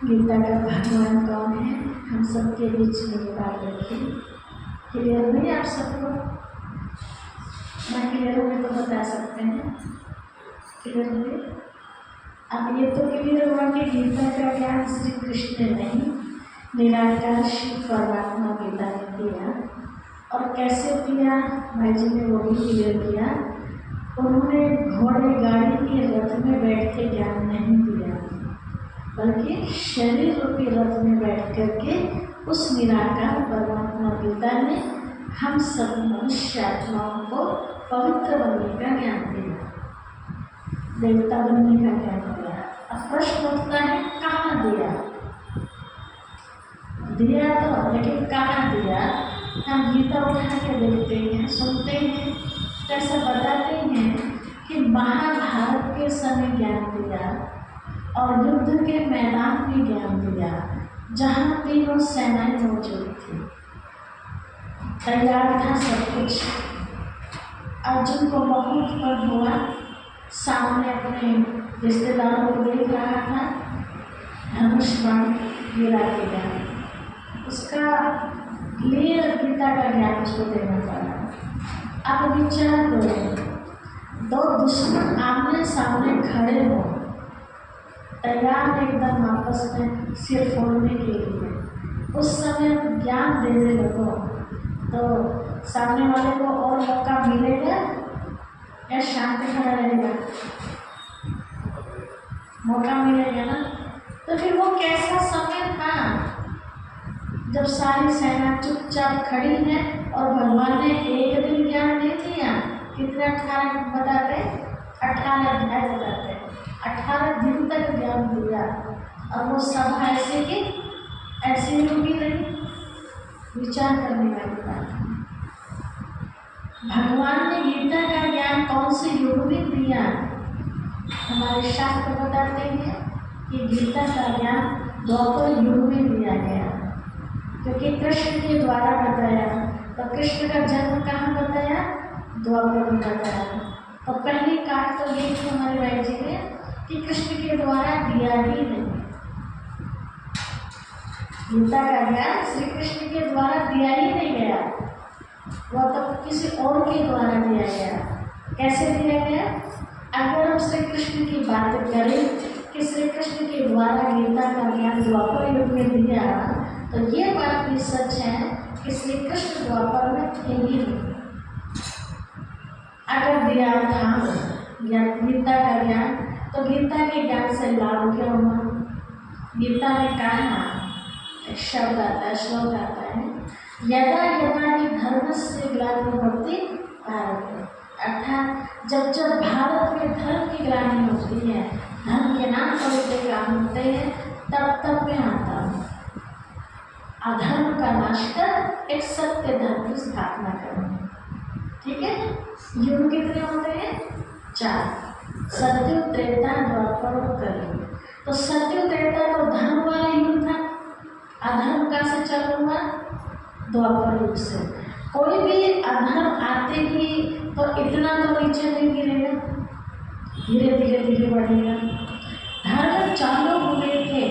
गीता का भगवान कौन है, हम सबके बीच में ये बात रखी। क्लियर नहीं आप सबको? मैं क्लियर होने तो बता सकते हैं। क्लियर हुए? अब ये तो क्लियर हुआ कि गीता का ज्ञान श्री कृष्ण ने नहीं, निराकार शिव परमात्मा गीता ने दिया। और कैसे दिया, भाई जी ने वो भी क्लियर किया। उन्होंने घोड़े गाड़ी के रथ में बैठ के ज्ञान नहीं दिया, बल्कि शरीर रूपी रथ में बैठ करके उस निराकार परमात्मा पिता ने हम सब मनुष्य आत्माओं को पवित्र बनने का ज्ञान दिया, देवता बनने का ज्ञान दिया। अब प्रश्न उठता है कहाँ दिया? दिया तो, लेकिन कहाँ दिया? हम गीता उठा के देखते हैं, सुनते हैं, कैसे बताते हैं कि महाभारत के समय ज्ञान दिया और युद्ध के मैदान में ज्ञान दिया, जहाँ तीनों सेनाएं मौजूद थी, तैयार था सब कुछ। अर्जुन को बहुत पर हुआ, सामने अपने रिश्तेदारों को देख रहा था, धनुष बाण गिरा के गया, उसका लिए गीता का ज्ञान उसको देना पड़ा। अब विचार करो, दो दुश्मन आमने सामने खड़े हो, तैयार एकदम आपस में सिर फोड़ने के लिए, उस समय ज्ञान देने लगो तो सामने वाले को और मौका मिलेगा या शांत खड़ा रहेगा? मौका मिलेगा ना। तो फिर वो कैसा समय था जब सारी सेना चुपचाप खड़ी है और भगवान ने एक दिन ज्ञान नहीं दिया। कितने 18 बताते, 18 अध्याय बताते, 18 दिन तक ज्ञान दिया और वो सब ऐसे की ऐसे ही रुकी रही। विचार करने वाली बात है। भगवान ने गीता का ज्ञान कौन से युग में दिया? हमारे शास्त्र बताते हैं कि गीता का ज्ञान द्वापर युग में दिया गया, क्योंकि कृष्ण के द्वारा बताया। तो कृष्ण का जन्म कहाँ बताया? द्वापर में बताया। तो पहली काट तो ये थी हमारे भाई जी ने कि कृष्ण के द्वारा दिया ही नहीं। गीता का ज्ञान श्री कृष्ण के द्वारा दिया ही नहीं गया, वह तो किसी और के द्वारा दिया गया। कैसे दिया गया? अगर हम श्री कृष्ण की बात करें कि श्री कृष्ण के द्वारा गीता का ज्ञान द्वापर युग में दिया, तो ये बात भी सच है कि श्री कृष्ण द्वापर में थे ही नहीं। अगर दिया था गीता का ज्ञान, तो गीता के ज्ञान से लाभ क्या हुआ? गीता में कहा, एक शब्द आता है, श्लोक आता है, यदा यदा ही धर्मस्य ग्लानिर्भवति भारत, अर्थात जब जब भारत में धर्म की ग्लानि होती है, धर्म के नाम पर उल्टे काम होते हैं, तब तब मैं आता हूँ अधर्म का नाश कर एक सत्य धर्म की स्थापना करूँ। ठीक है? युग कितने होते हैं? 4, सत्य, त्रेता, द्वापर और कलयुग। तो सत्य त्रेता तो धर्म वाला युग था, अधर्म का से चालू हुआ द्वापर युग से। कोई भी अधर्म आते ही तो इतना तो नीचे नहीं गिरेगा, धीरे धीरे धीरे बढ़ेगा। धर्म चालू हुए थे,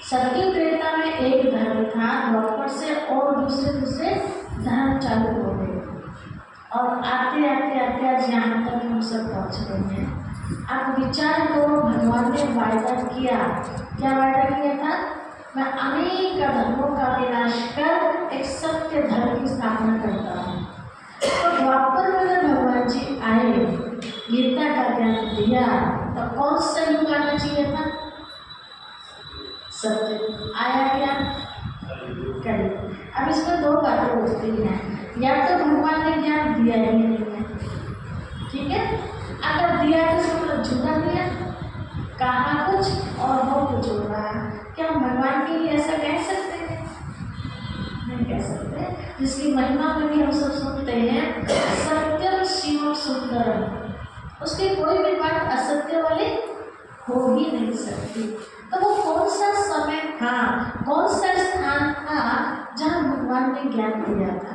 सत्य त्रेता में एक धर्म था, द्वापर से और दूसरे धर्म चालू हो गए, और आते आते आते आज यहाँ तक हम सब पहुँच गए हैं। अब विचार करो, भगवान ने वायदा किया, क्या वायदा किया था? मैं अनेक धर्मों का विनाश कर एक सत्य धर्म की स्थापना करता हूँ। तो द्वापर में जब भगवान जी आए, गीता का ज्ञान दिया, तो कौन सा युग आना चाहिए था? सत्य। आया क्या? कलयुग। अब इसमें 2 बातें होती हैं, या तो भगवान ने ज्ञान दिया ही नहीं है, ठीक है? अगर दिया तो इसको झूठा दिया, कहा कुछ और हो कुछ हो रहा है। क्या हम भगवान के लिए ऐसा कह सकते हैं? नहीं कह सकते। जिसकी महिमा में भी हम सब सुनते हैं, सत्यम शिवम सुंदरम, उसकी कोई भी बात असत्य वाली हो ही नहीं सकती। तो वो कौन सा समय था, कौन सा स्थान था जहाँ भगवान ने ज्ञान दिया था?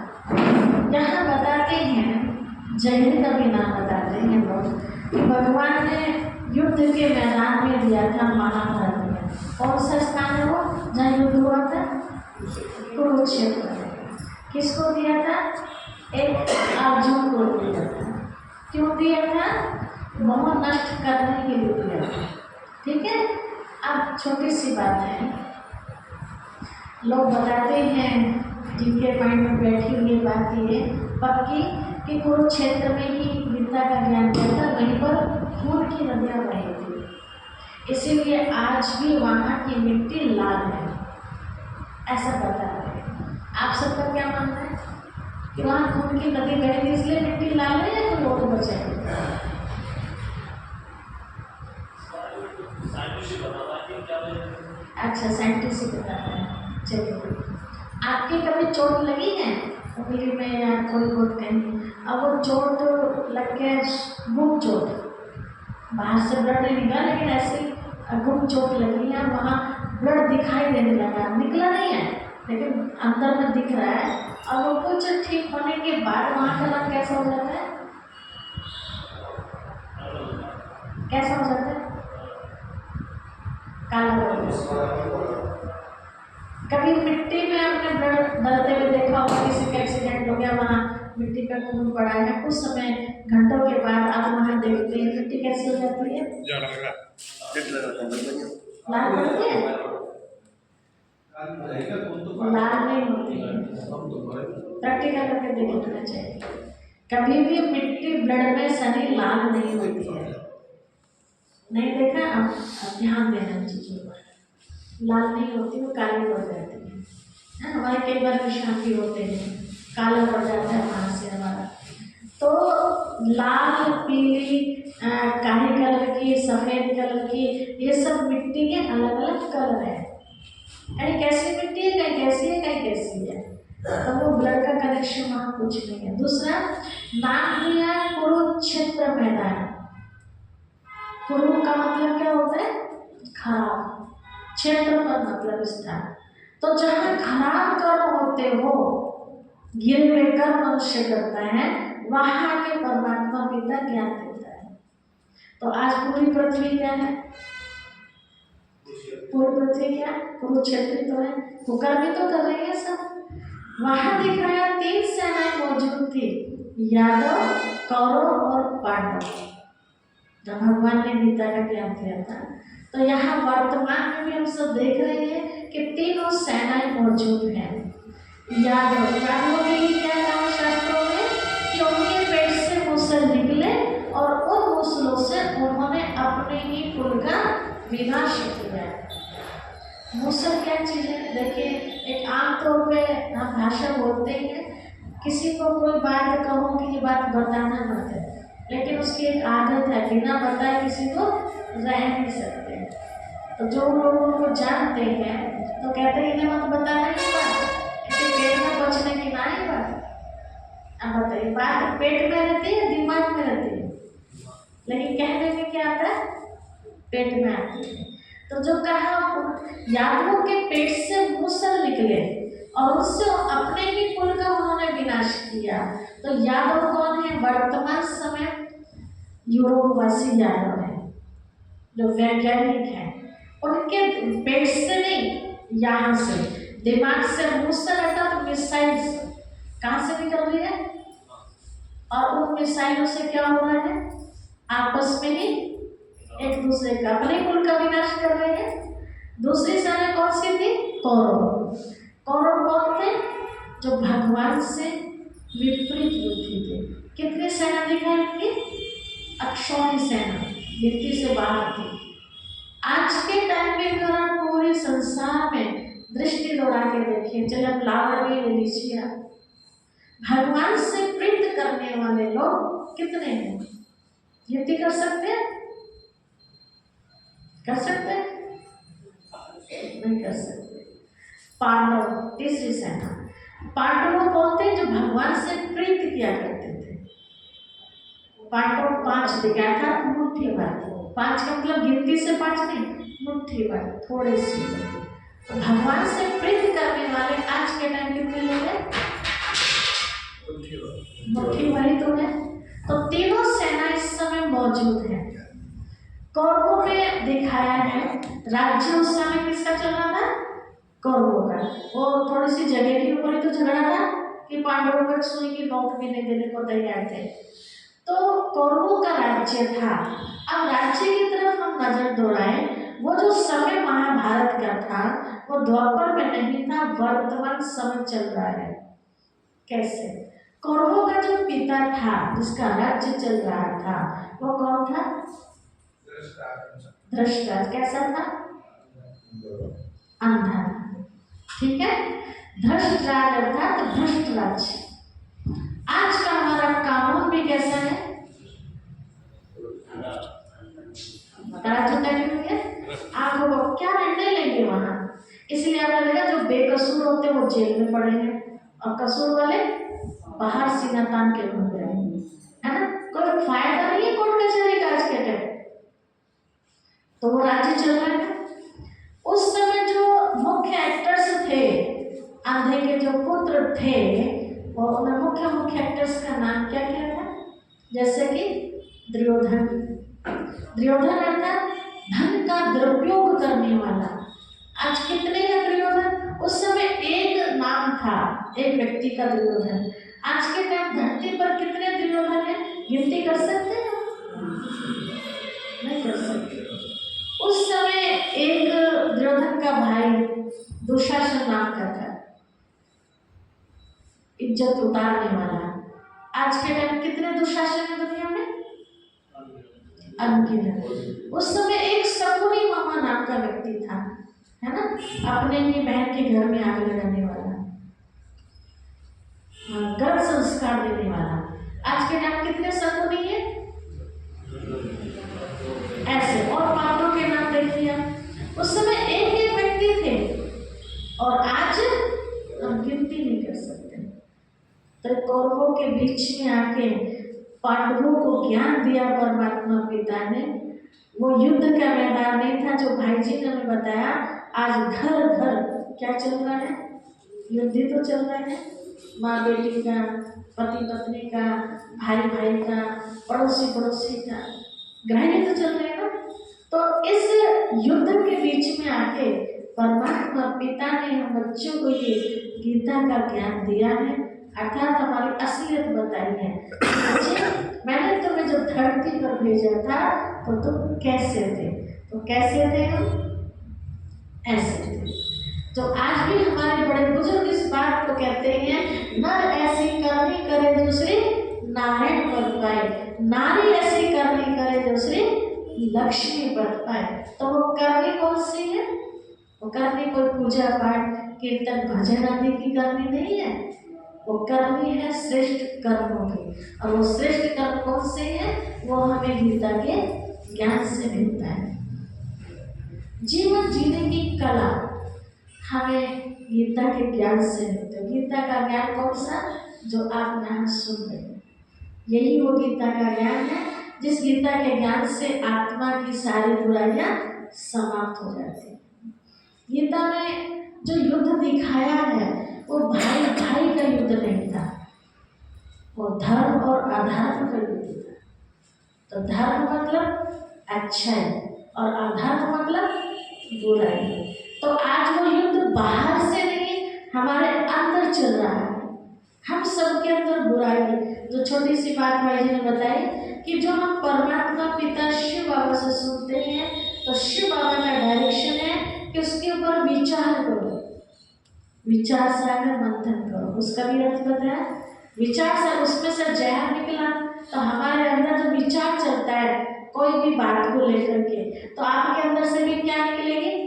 यहाँ बताते हैं, जहिर का भी नाम बताते हैं लोग कि भगवान ने युद्ध के मैदान में दिया था महाभारत में। कौन सा स्थान है वो जहाँ युद्ध हुआ था? कुरुक्षेत्र में। किसको दिया था? एक अर्जुन को दिया था। क्यों दिया था? मोह नष्ट करने के लिए दिया था। ठीक है। अब छोटी सी बात है, लोग बताते हैं जिनके माइंड में बैठी हुई बात ये पक्की कि कुरुक्षेत्र में ही गीता का ज्ञान दिया था, वहीं पर खून की नदियाँ बही थी, इसीलिए आज भी वहाँ की मिट्टी लाल है, ऐसा बताते हैं। आप सबका क्या मानना है कि वहाँ खून की नदी बही थी इसलिए मिट्टी लाल है या कोई और वजह है? अच्छा, साइंटिस्ट बताता है। चलिए, आपकी कभी चोट लगी है उंगली में या कोई बहुत कहीं? अब वो चोट लग के गुम चोट, बाहर से ब्लड नहीं निकला लेकिन ऐसे गुम चोट लगी है, वहाँ ब्लड दिखाई देने लगा, निकला नहीं है लेकिन अंदर में दिख रहा है। और वो कुछ ठीक होने के बाद वहाँ का रंग कैसा हो जाता है? कैसा हो जाता है? काला हो जाता है। कभी मिट्टी में आपने ब्लड डालते हुए देखा होगा, किसी का एक्सीडेंट हो गया, वहाँ मिट्टी का खून पड़ा है, कुछ समय घंटों के बाद आप वहाँ देखते हैं मिट्टी कैसी हो जाती है? लाल होती है? लाल नहीं होती है, प्रैक्टिकल करके देखना चाहिए। कभी भी मिट्टी ब्लड में सनी लाल नहीं होती है। नहीं देखा? अब ध्यान देना चीज़ों पर। लाल नहीं होती, वो काली पड़ जाती है। हमारे कई बार विषांति होते हैं, काला पड़ जाता है वहाँ से हमारा। तो लाल, पीली, काली कलर की, सफ़ेद कलर की, ये सब मिट्टी के अलग अलग कलर है। यानी कैसी मिट्टी है, कहीं कैसी है कहीं कैसी है, तो वो ब्लड का कनेक्शन वहाँ कुछ नहीं है। दूसरा नाम लिया कुरुक्षेत्र मैदान। कुरु का मतलब क्या होता है? खराब। क्षेत्र का मतलब स्थान। तो जहाँ खराब कर्म होते हो, गिर में कर्म मनुष्य करता है, वहाँ के परमात्मा पिता ज्ञान देता है। तो आज पूरी पृथ्वी क्या है? पूरी पृथ्वी क्या? कुरुक्षेत्र तो है, वो कर्म ही तो कर रहे हैं सब। वहाँ दिखाया 3 सेनाएं मौजूद थी, यादव, कौरव और पांडव, जब भगवान ने गीता का ज्ञान दिया था। तो यहाँ वर्तमान में भी हम सब देख रहे हैं कि तीनों सेनाएं मौजूद हैं। यादवों के लिए क्या कहा शास्त्रों में कि उनके पेट से मूसल निकले और उन मूसलों से उन्होंने अपने ही कुल का विनाश किया। मूसल क्या चीज़ है? देखिए, एक आमतौर पे हम भाषा बोलते हैं, किसी को कोई बात कहो कि ये बात बताना मत है, लेकिन उसकी एक आदत है, बिना बताए किसी को रह नहीं सकते। तो जो लोगों को जानते हैं तो कहते हैं इन्हें मत बताना ये बात, इसके पेट में बचने की ना ही बात। अब बताइए, बात पेट में रहती है, दिमाग में रहती है, लेकिन कहने में क्या आता है? पेट में आती है। तो जो कहा, यादवों के पेट से मूसल निकले और उससे अपने ही कुल का उन्होंने विनाश किया। तो यादव कौन है? वर्तमान समय यूरोपवासी यादव है, जो वैज्ञानिक हैं, उनके पेट से नहीं, यहाँ से दिमाग से मूसल हटा तो मिसाइल कहाँ से निकल रही है, और उन मिसाइलों से क्या हो रहा है? आपस में ही एक दूसरे का, अपने कुल का विनाश कर रहे हैं। दूसरी सेना कौन सी थी? कौरव। कौरव कौन थे? जो भगवान से विपरीत बुद्धि थे। कितनी सेना दिखाई थी? अक्षौणी सेना, गिनती से बाहर थी। आज के टाइम में अगर आप पूरे संसार में दृष्टि दौड़ा के देखिए, चले फ्लावर भी ले लीजिए, भगवान से प्रीत करने वाले लोग कितने हैं? गिनती कर सकते हैं? कर सकते हैं? नहीं कर सकते। पांडव, तीसरी सेना। पांडव कौन थे? जो भगवान से प्रीत किया करते थे। पांडव 5 दिखाया था, मुट्ठी भर। 5 का मतलब गिनती से 5 नहीं, मुट्ठी भर, थोड़े से। तो भगवान से प्रीत करने वाले आज के टाइम कितने लोग हैं? मुट्ठी भर ही तो है। मौजूद है। कौरवों में दिखाया है राज्य उस समय किसका चल रहा था? कौरवों का। वो थोड़ी सी जगह के ऊपर ही तो झगड़ा था कि पांडवों को सुई की नोक भी नहीं देने को तैयार थे। तो कौरवों का राज्य था। अब राज्य की तरफ हम नजर दौड़ाएं, वो जो समय महाभारत का था वो द्वापर में नहीं था, वर्तमान समय चल रहा है। कैसे? कौरवों का जो पिता था जिसका राज्य चल रहा था वो कौन था? धृतराष्ट्र। कैसा था? अंधा। ठीक है, धृतराष्ट्र अर्थात भ्रष्ट राज्य। आज का हमारा कानून भी कैसा है? बड़ा झूठा क्यों है? आप लोग क्या निर्णय लेंगे वहां? इसलिए आपने देखा जो बेकसूर होते हैं वो जेल में पड़े हैं और कसूर वाले बाहर सीना तान के घूम रहे हैं, है ना? कोई फायदा नहीं है कोर्ट कचहरी का आज के टाइम। तो वो राज्य चल रहा है। उस समय जो मुख्य एक्टर्स थे, अंधे के जो पुत्र थे, और मुख्य एक्टर्स का नाम क्या क्या था? जैसे कि दुर्योधन। दुर्योधन अर्थात धन का दुरुपयोग करने वाला। आज कितने हैं दुर्योधन? उस समय एक नाम था, एक व्यक्ति का दुर्योधन। आज के टाइम धरती पर कितने दुर्योधन हैं? गिनती कर सकते हैं? नहीं कर सकते। उस समय एक दुर्योधन का भाई दुशासन नाम का था, इज्जत उतारने वाला। आज के टाइम कितने दुशासन है दुनिया में? अनगिनत। उस समय एक शकुनी मामा नाम का व्यक्ति था, है ना? अपने ही बहन के घर में आग लगाने वाला, गर्भ संस्कार देने वाला। आज के टाइम कितने शकुनी है ऐसे? और पांडवों के नाम देखिए, उस समय एक एक व्यक्ति थे और आज हम गिनती नहीं कर सकते। तो कौरवों के बीच में आके पांडवों को ज्ञान दिया परमात्मा पिता ने। वो युद्ध का मैदान नहीं था जो भाई जी ने हमें बताया। आज घर घर क्या चल रहा है? युद्ध ही तो चल रहा है। माँ बेटी का, पति पत्नी का, भाई भाई का, पड़ोसी पड़ोसी का, ग्रहणी तो चल रहे हैं ना। तो इस युद्ध के बीच में आके परमात्मा पिता ने हम बच्चों को ये गीता का ज्ञान दिया है, अर्थात हमारी असलियत बताई है। बच्चे, मैंने तुम्हें जो धरती पर भेजा था तो तुम कैसे थे? तो कैसे थे हम? ऐसे थे। तो आज भी हमारे बड़े बुजुर्ग इस बात को कहते हैं, नर ऐसी करनी करे दूसरी नारायण पद पाए, नारी ऐसी करनी करे दूसरी लक्ष्मी पद पाए। तो वो करनी कौन सी है? वो करनी कोई पूजा पाठ कीर्तन भजन आदि की करनी नहीं है, वो करनी है श्रेष्ठ कर्मों की। और वो श्रेष्ठ कर्म कौन से हैं? वो हमें गीता के ज्ञान से मिलता है। जीवन जीने की कला हमें गीता के ज्ञान से मिलता है। गीता का ज्ञान कौन सा? जो आप यहाँ सुन रहे हैं, यही वो गीता का ज्ञान है जिस गीता के ज्ञान से आत्मा की सारी बुराइयां समाप्त हो जाती हैं। गीता में जो युद्ध दिखाया है वो भाई भाई का युद्ध नहीं था, वो धर्म और अधर्म का युद्ध था। तो धर्म मतलब अच्छाई और अधर्म मतलब बुराई। तो आज वो युद्ध बाहर से नहीं, हमारे अंदर चल रहा है। हम सबके अंदर बुराई, जो छोटी सी बात भाई जी ने बताई कि जो हम परमात्मा पिता शिव बाबा से सुनते हैं, तो शिव बाबा का डायरेक्शन है कि उसके ऊपर विचार करो, विचार सागर मंथन करो। उसका भी अर्थ बताया, विचार से उसमें से जहर निकला। तो हमारे अंदर जो विचार चलता है कोई भी बात को लेकर के, तो आपके अंदर से भी क्या निकलेगी?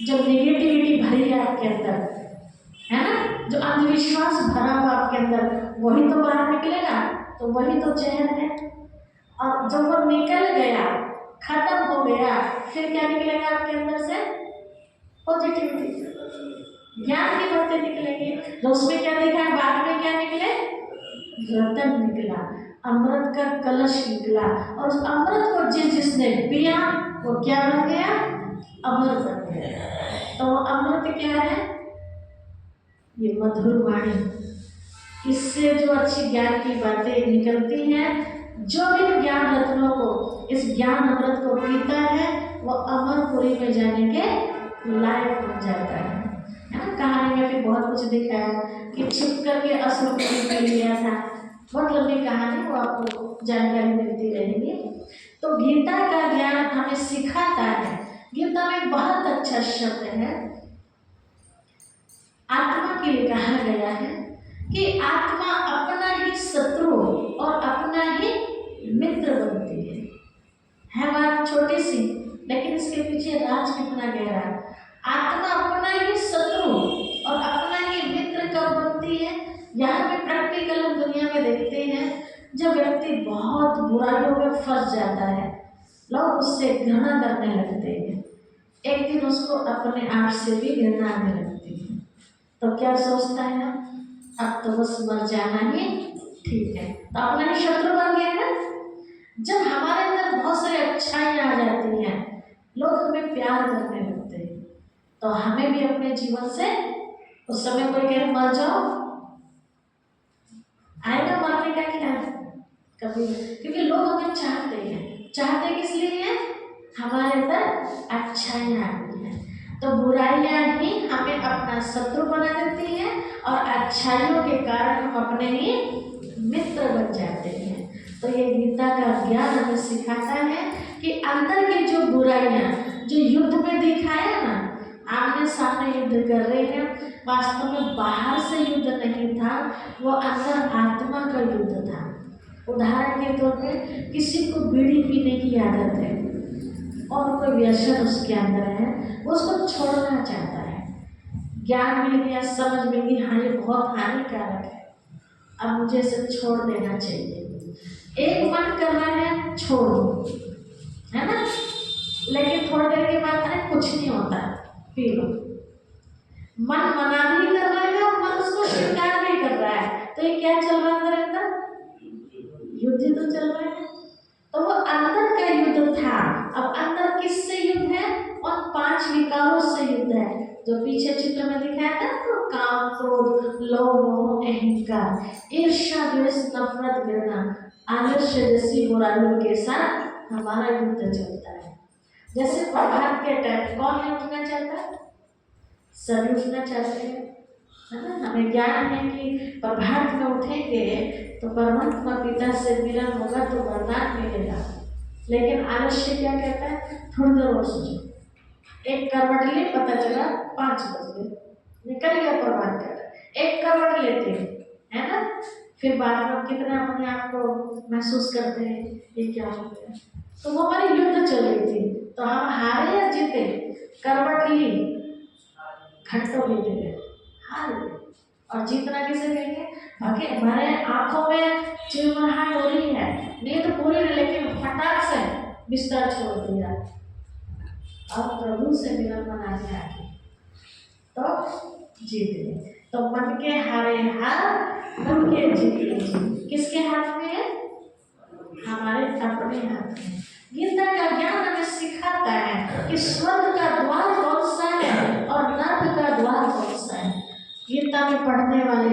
जो नेगेटिविटी भरी है आपके अंदर, है ना, जो अंधविश्वास भरा हुआ आपके अंदर, वही तो बाहर निकलेगा। तो वही तो जहर है। और जब वो निकल गया, खत्म हो गया, फिर क्या निकलेगा आपके अंदर से? पॉजिटिविटी, ज्ञान की बातें निकलेंगी। तो उसमें क्या देखा है? बाद में क्या निकले? रतन निकला, अमृत का कलश निकला। और उस अमृत को जिसने पिया वो क्या बन गया? अमर बन गया। तो वो अमृत क्या है? ये मधुर वाणी। इससे जो अच्छी ज्ञान की बातें निकलती हैं जो भी ज्ञान रत्नों को, इस ज्ञान अमृत को पीता है वो अमरपुरी में जाने के लायक बन जाता है ना। कहानी में भी बहुत कुछ दिखाया कि छिप करके असुरपुरी में लिया था। बहुत लंबी कहानी, वो आपको जानकारी मिलती रहेगी। तो गीता का ज्ञान हमें सिखाता है। गीता में बहुत अच्छा शब्द है, आत्मा के लिए कहा गया है कि आत्मा अपना ही शत्रु और अपना ही मित्र बनती है बात छोटी सी, लेकिन इसके पीछे राज कितना गहरा है। आत्मा अपना ही शत्रु और अपना ही मित्र कब बनती है? यहाँ पे प्रैक्टिकल हम दुनिया में देखते हैं, जब व्यक्ति बहुत बुराइयों में फंस जाता है, लोग उससे घृणा करने लगते हैं। एक दिन उसको अपने आप से भी घृणा आने लगती है, तो क्या सोचता है, अब तो बस मर जाना ही ठीक है, तो अपना ही शत्रु बन गया ना। जब हमारे अंदर बहुत सारी अच्छाइयाँ आ जाती हैं, लोग हमें प्यार करने लगते हैं, तो हमें भी अपने जीवन से उस समय कोई कहे मर जाओ, आएगा मरने का ख्याल कभी, क्योंकि लोग हमें चाहते हैं। चाहते किस लिए हैं? हमारे अंदर अच्छाइयाँ आती हैं। तो बुराइयाँ ही हमें अपना शत्रु बना देती हैं और अच्छाइयों के कारण हम अपने ही मित्र बन जाते हैं। तो ये गीता का ज्ञान हमें सिखाता है कि अंदर की जो बुराइयाँ जो युद्ध में दिखाया ना, आमने सामने युद्ध कर रहे हैं, वास्तव में बाहर से युद्ध नहीं था, वो अंदर आत्मा का युद्ध था। उदाहरण के तौर पे किसी को बीड़ी पीने की आदत है और कोई व्यसन उसके अंदर है, वो उसको छोड़ना चाहता है। ज्ञान मिल गया, समझ मिल गई, हाँ ये बहुत हानिकारक है, अब मुझे इसे छोड़ देना चाहिए। एक मन कर रहा है छोड़ो, है ना, लेकिन थोड़ी देर के बाद अरे कुछ नहीं होता, पी लो। मन मना भी कर रहा है और मन उसको स्वीकार भी कर रहा है, तो ये क्या चल रहा है अंदर? युद्ध तो चल रहा है। तो वो अंदर का युद्ध था। अब अंदर किससे युद्ध है? और 5 विकारों से युद्ध है, जो पीछे चित्र में दिखाया था, तो काम, क्रोध, लोभ, मोह, अहंकार, ईर्ष्या, द्वेष, नफरत, घृणा, आलस्य जैसी बुराइयों के साथ हमारा युद्ध चलता है। जैसे प्रभात के टाइम कौन उठना चाहता है? सभी उठना चाहते हैं, है ना। हमें ज्ञान है कि प्रभात में उठेंगे तो परमात्मा पिता से मिलन होगा, तो वरदान मिलेगा। लेकिन आलस्य क्या कहता है? थोड़ी देर और सोचो, एक करवट ले, पता चला 5 बज गए, निकल गया प्रभात का। एक करवट लेते है ना, फिर बाद में कितना अपने आप को महसूस करते हैं ये क्या हो गया। तो वो हमारी युद्ध चल रही थी, तो हम हारे या जीते? करवट ली, घंटों बीत गए, हार गए। और जीतना किसे कहेंगे? बाकी हमारे आंखों में चिड़मड़ाहट हो रही है, नींद पूरी है, लेकिन फटाक से बिस्तर छोड़ दिया, अब प्रभु से मिलन मनाने आगे, तो जीत गए। तो मन के हारे हार, मन के जीते जीत। किसके हाथ में है? हमारे अपने हाथ में। गीता का ज्ञान हमें सिखाता है कि स्वर्ग का द्वार कौन सा है और नर्क का द्वार कौन सा है। गीता में पढ़ने वाले